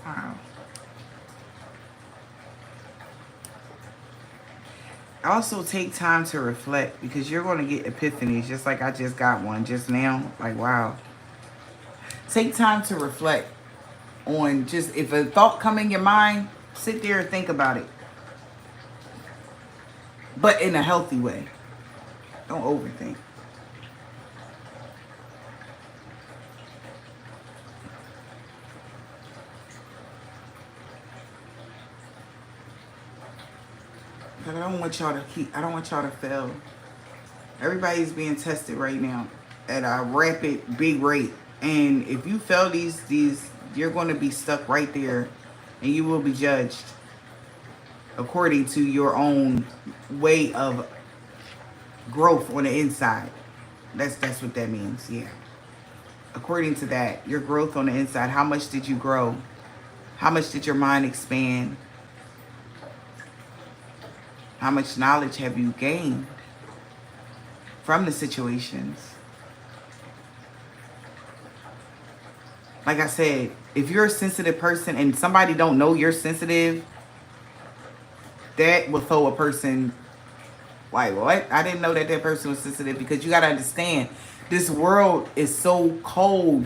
Wow. Also take time to reflect, because you're going to get epiphanies, just like I just got one just now. Like, wow. Take time to reflect on, just if a thought come in your mind, sit there and think about it. But in a healthy way. Don't overthink. But I don't want y'all to fail. Everybody's being tested right now at a rapid, big rate. And if you fail these, you're going to be stuck right there. And you will be judged according to your own way of growth on the inside. That's what that means, yeah. According to that, your growth on the inside, how much did you grow? How much did your mind expand? How much knowledge have you gained from the situations? Like I said, if you're a sensitive person and somebody don't know you're sensitive, that will throw a person like, what? I didn't know that person was sensitive, because you got to understand, this world is so cold.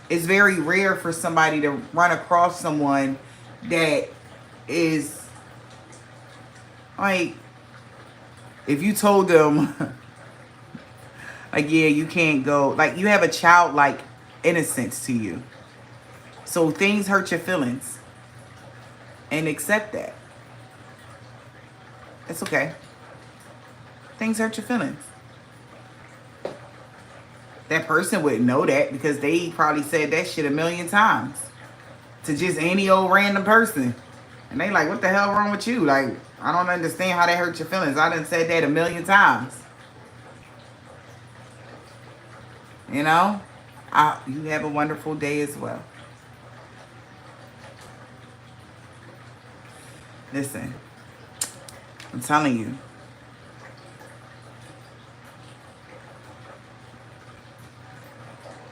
It's very rare for somebody to run across someone that is like, if you told them, like, yeah, you can't go, like, you have a childlike innocence to you. So things hurt your feelings. And accept that. It's okay. Things hurt your feelings. That person wouldn't know that, because they probably said that shit a million times to just any old random person. And they like, what the hell wrong with you? Like, I don't understand how that hurt your feelings. I done said that a million times. You know? You have a wonderful day as well. Listen, I'm telling you.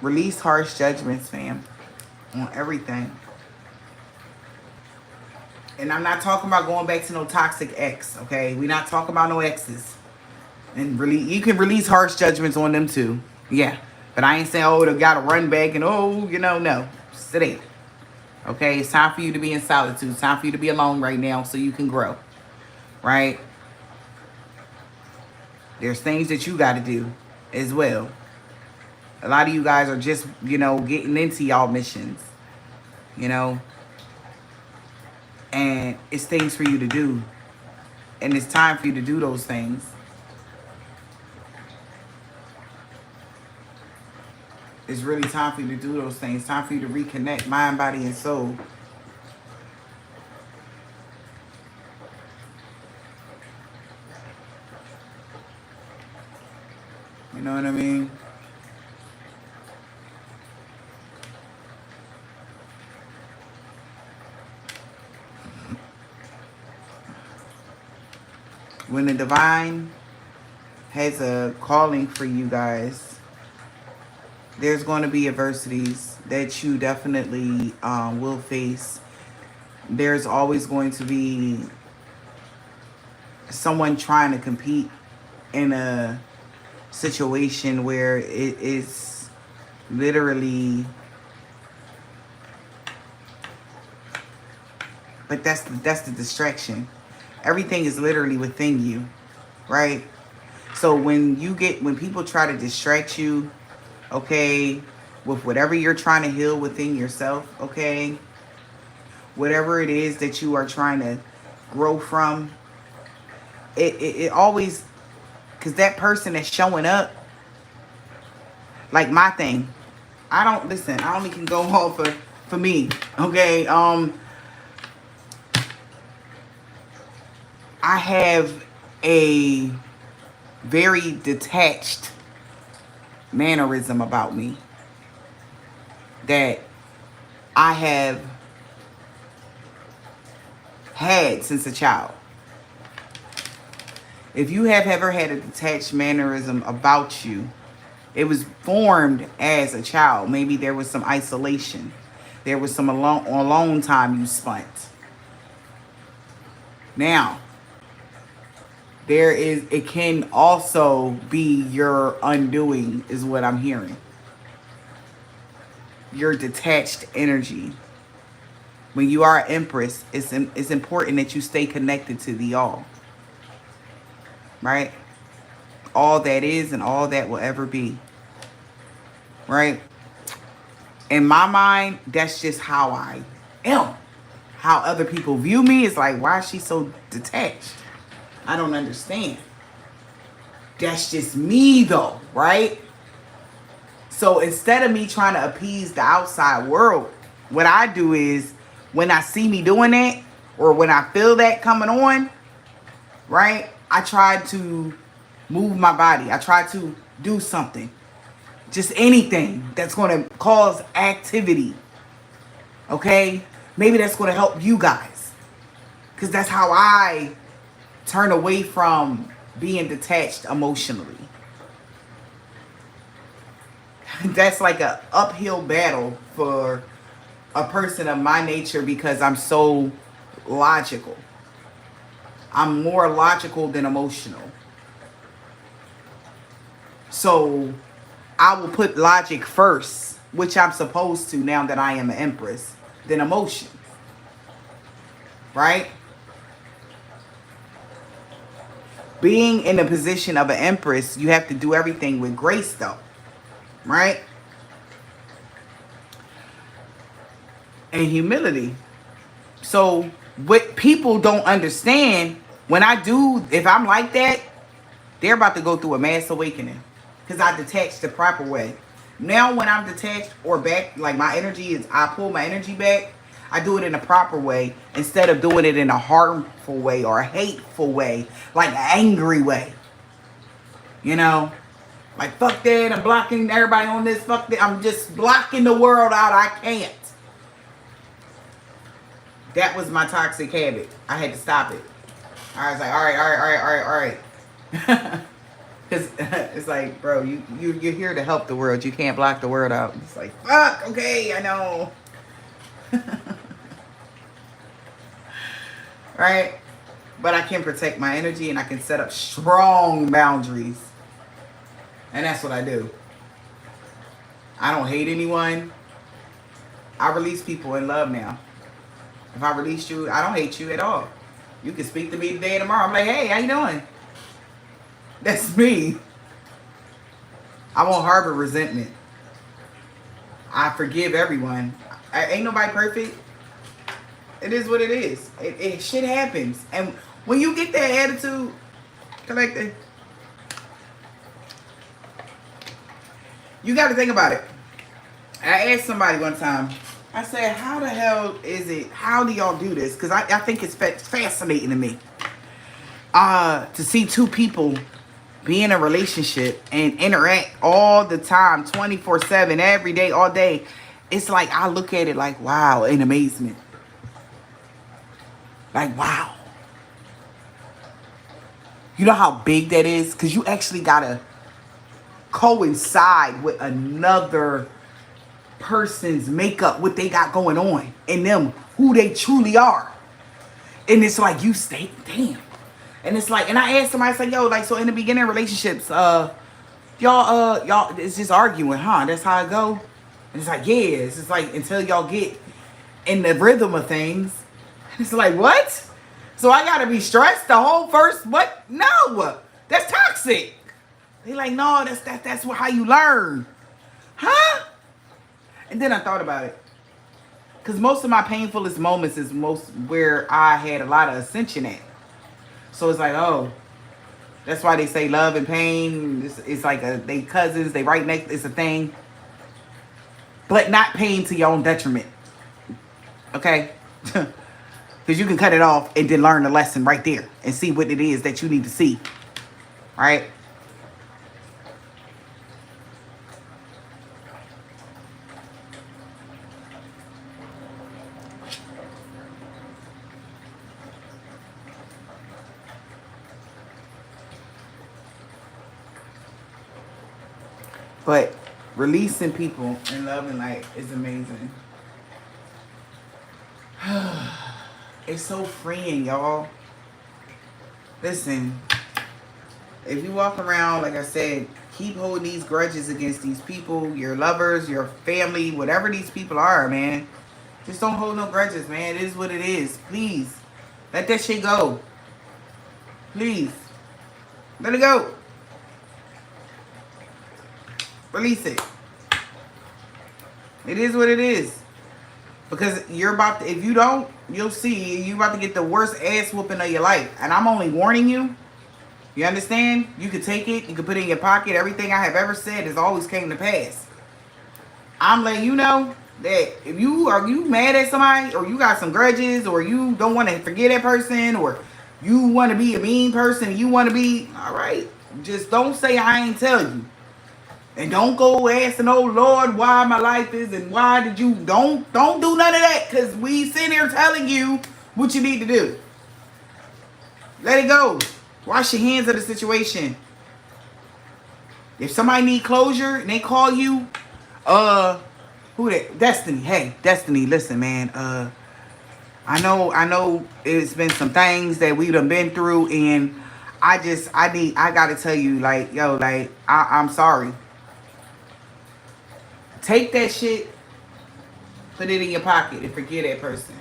Release harsh judgments, fam, on everything. And I'm not talking about going back to no toxic ex, okay? We're not talking about no exes. And really, you can release harsh judgments on them too. Yeah. But I ain't saying, oh, they got to run back and, oh, you know, no. Sit there. Okay? It's time for you to be in solitude. It's time for you to be alone right now so you can grow. Right? There's things that you got to do as well. A lot of you guys are just, you know, getting into y'all missions. You know? And it's things for you to do. And it's time for you to do those things. It's really time for you to do those things. Time for you to reconnect mind, body, and soul. You know what I mean? When the divine has a calling for you guys, there's going to be adversities that you definitely will face. There's always going to be someone trying to compete in a situation where it is literally, but that's the distraction. Everything is literally within you, right? So when people try to distract you, okay, with whatever you're trying to heal within yourself, okay, whatever it is that you are trying to grow from, it always, because that person that's showing up, like my thing, I only can go off for me, okay. I have a very detached mannerism about me that I have had since a child. If you have ever had a detached mannerism about you, it was formed as a child. Maybe there was some isolation. There was some alone time you spent. Now, it can also be your undoing, is what I'm hearing. Your detached energy. When you are an empress, it's important that you stay connected to the all. Right? All that is and all that will ever be. Right? In my mind, that's just how I am. How other people view me is like, why is she so detached? I don't understand. That's just me though, right? So instead of me trying to appease the outside world, what I do is when I see me doing that or when I feel that coming on, right? I try to move my body. I try to do something. Just anything that's going to cause activity. Okay? Maybe that's going to help you guys. Because that's how I turn away from being detached emotionally. That's like an uphill battle for a person of my nature because I'm so logical. I'm more logical than emotional. So I will put logic first, which I'm supposed to now that I am an empress, than emotion. Right? Being in the position of an empress, you have to do everything with grace though. Right? And humility. So what people don't understand, if I'm like that, they're about to go through a mass awakening. Because I detached the proper way. Now when I'm detached or back, like my energy is, I pull my energy back, I do it in a proper way instead of doing it in a harmful way or a hateful way, like an angry way. You know? Like, fuck that, I'm blocking everybody on this, fuck that, I'm just blocking the world out, I can't. That was my toxic habit. I had to stop it. I was like, all right. Because it's like, bro, you're here to help the world. You can't block the world out. It's like, fuck, okay, I know. Right? But I can protect my energy and I can set up strong boundaries. And that's what I do. I don't hate anyone. I release people in love now. If I release you, I don't hate you at all. You can speak to me today and tomorrow. I'm like, hey, how you doing? That's me. I won't harbor resentment. I forgive everyone. Ain't nobody perfect. It is what it is. Shit happens. And when you get that attitude, collective, you got to think about it. I asked somebody one time, I said, how the hell is it, how do y'all do this? Because I think it's fascinating to me. To see two people be in a relationship and interact all the time, 24/7, every day, all day. It's like I look at it like, wow, in amazement. Like, wow. You know how big that is? Because you actually got to coincide with another person's makeup, what they got going on in them, who they truly are. And it's like, you stay, damn. And it's like, and I asked somebody, I said, yo, like, so in the beginning of relationships, y'all, it's just arguing, huh? That's how it go? And it's like, yeah, it's just like, until y'all get in the rhythm of things. It's like, what? So I gotta be stressed the whole first, what? No, that's toxic. They like, no, that's how you learn. Huh? And then I thought about it. Because most of my painfulest moments is most where I had a lot of ascension at. So it's like, oh, that's why they say love and pain. It's like they cousins, they right next, it's a thing. But not pain to your own detriment. Okay? Because you can cut it off and then learn the lesson right there and see what it is that you need to see. Right? But releasing people in love and light is amazing. It's so freeing, y'all. Listen, if you walk around, like I said, keep holding these grudges against these people, your lovers, your family, whatever these people are, man. Just don't hold no grudges, man. It is what it is. Please. Let that shit go. Please. Let it go. Release it. It is what it is. Because you're about to, if you don't, you'll see, you're about to get the worst ass whooping of your life. And I'm only warning you. You understand? You can take it. You can put it in your pocket. Everything I have ever said has always came to pass. I'm letting you know that if you mad at somebody, or you got some grudges, or you don't want to forget that person, or you want to be a mean person, you want to be, all right, just don't say I ain't tell you. And don't go asking, oh Lord, why my life is, and why did you, don't do none of that, because we sitting here telling you what you need to do. Let it go. Wash your hands of the situation. If somebody need closure and they call you, who that? Destiny. Hey, Destiny, listen, man. I know it's been some things that we done been through, and I gotta tell you, like, yo, like, I'm sorry. Take that shit, put it in your pocket, and forget that person.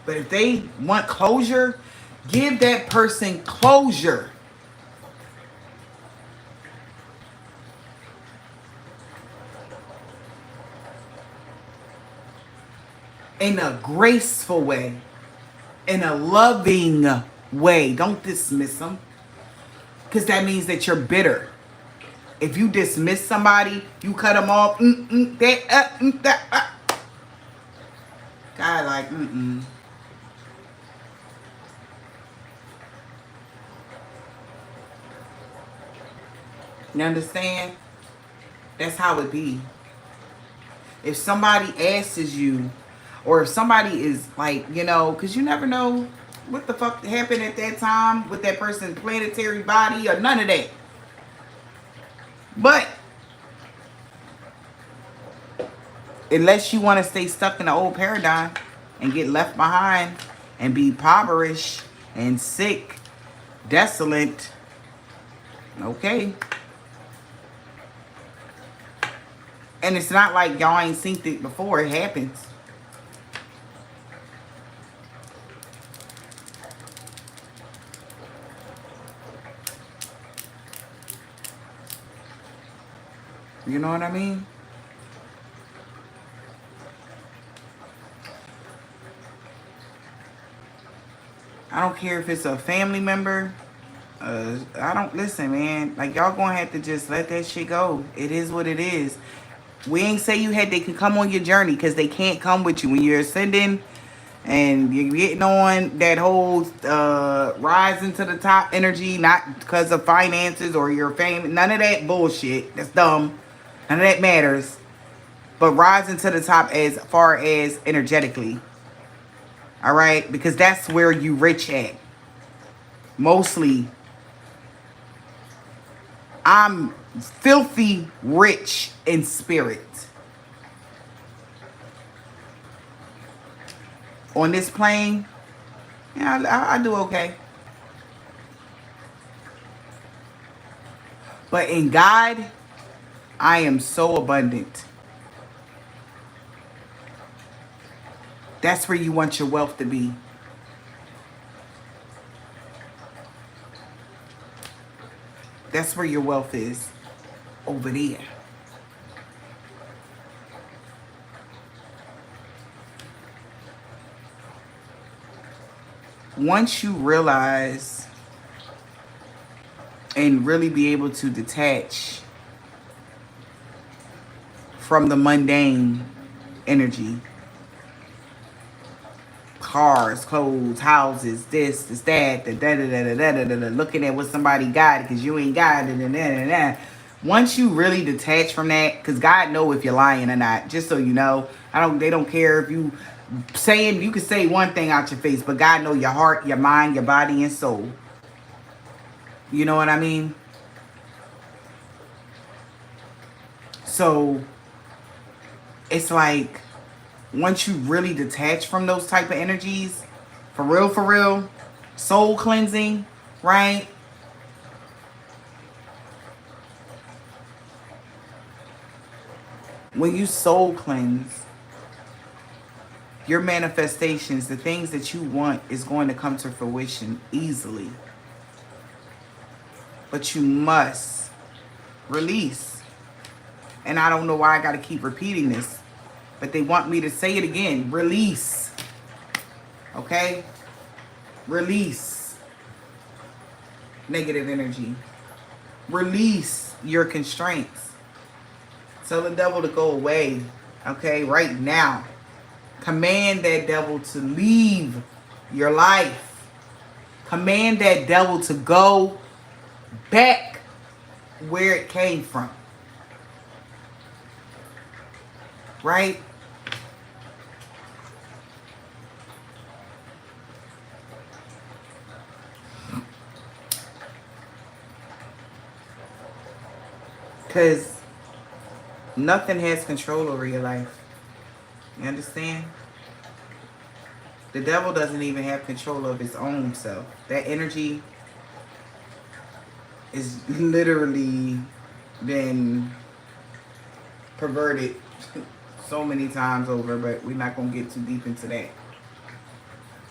But if they want closure, give that person closure. In a graceful way. In a loving way. Don't dismiss them. Because that means that you're bitter. If you dismiss somebody, you cut them off. God, like, You understand? That's how it be. If somebody asks you, or if somebody is like, because you never know what the fuck happened at that time with that person's planetary body or none of that. But unless you want to stay stuck in the old paradigm and get left behind and be impoverished and sick, desolate, okay. And it's not like y'all ain't seen it before. It happens. You know what I mean? I don't care if it's a family member. I don't, listen, man. Like, y'all gonna have to just let that shit go. It is what it is. We ain't say they can come on your journey, because they can't come with you when you're ascending And you're getting on that whole rising to the top energy, not because of finances or your fame. None of that bullshit. That's dumb. None of that matters. But rising to the top as far as energetically. All right? Because that's where you rich at. Mostly, I'm filthy rich in spirit. On this plane, yeah, I do okay. But in God, I am so abundant. That's where you want your wealth to be. That's where your wealth is. Over there. Once you realize and really be able to detach from the mundane energy, cars, clothes, houses, this, that, the da da da da da da da, looking at what somebody got because you ain't got it, and that. Once you really detach from that, because God know if you're lying or not. Just so you know, They don't care if you saying. You can say one thing out your face, but God know your heart, your mind, your body, and soul. You know what I mean? So it's like once you really detach from those type of energies, for real, soul cleansing, right? When you soul cleanse, your manifestations, the things that you want, is going to come to fruition easily. But you must release. And I don't know why I got to keep repeating this, but they want me to say it again. Release. Okay? Release negative energy. Release your constraints. Tell the devil to go away. Okay? Right now. Command that devil to leave your life. Command that devil to go back where it came from. Right? Because nothing has control over your life. You understand? The devil doesn't even have control of his own self. That energy is literally been perverted so many times over, but we're not going to get too deep into that.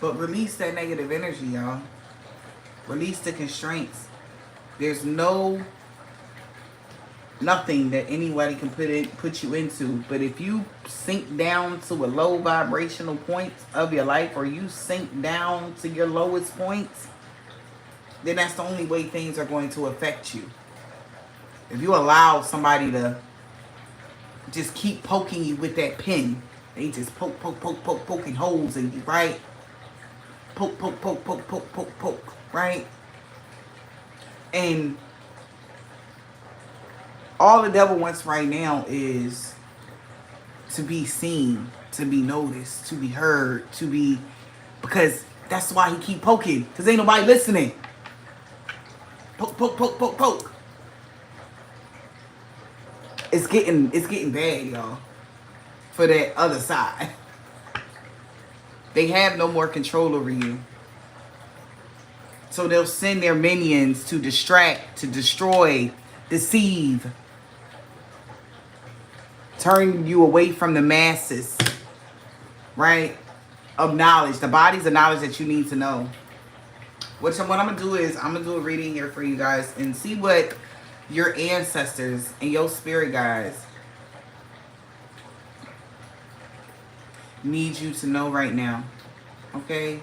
But release that negative energy, y'all. Release the constraints. There's nothing that anybody can put you into. But if you sink down to a low vibrational point of your life, or you sink down to your lowest points, then that's the only way things are going to affect you. If you allow somebody to just keep poking you with that pen, they just poking holes in you, right? Poke, right? And all the devil wants right now is to be seen, to be noticed, to be heard, because that's why he keep poking, because ain't nobody listening. Poke. It's getting bad, y'all, for that other side. They have no more control over you. So they'll send their minions to distract, to destroy, deceive, turn you away from the masses, right? Of knowledge, the bodies of knowledge that you need to know. What I'm going to do is I'm going to do a reading here for you guys and see what your ancestors and your spirit guides need you to know right now. Okay?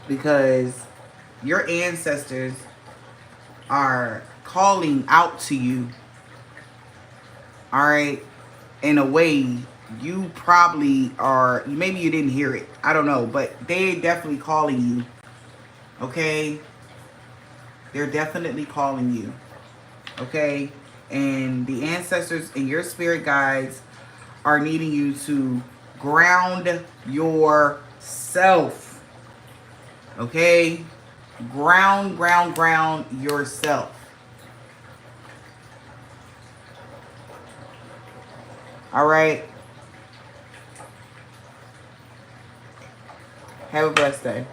Because your ancestors are calling out to you. All right? in a way, you probably are, maybe you didn't hear it. I don't know, but they definitely calling you. Okay? They're definitely calling you. Okay? And the ancestors and your spirit guides are needing you to ground yourself. Okay? Ground yourself. All right? Have a blessed day.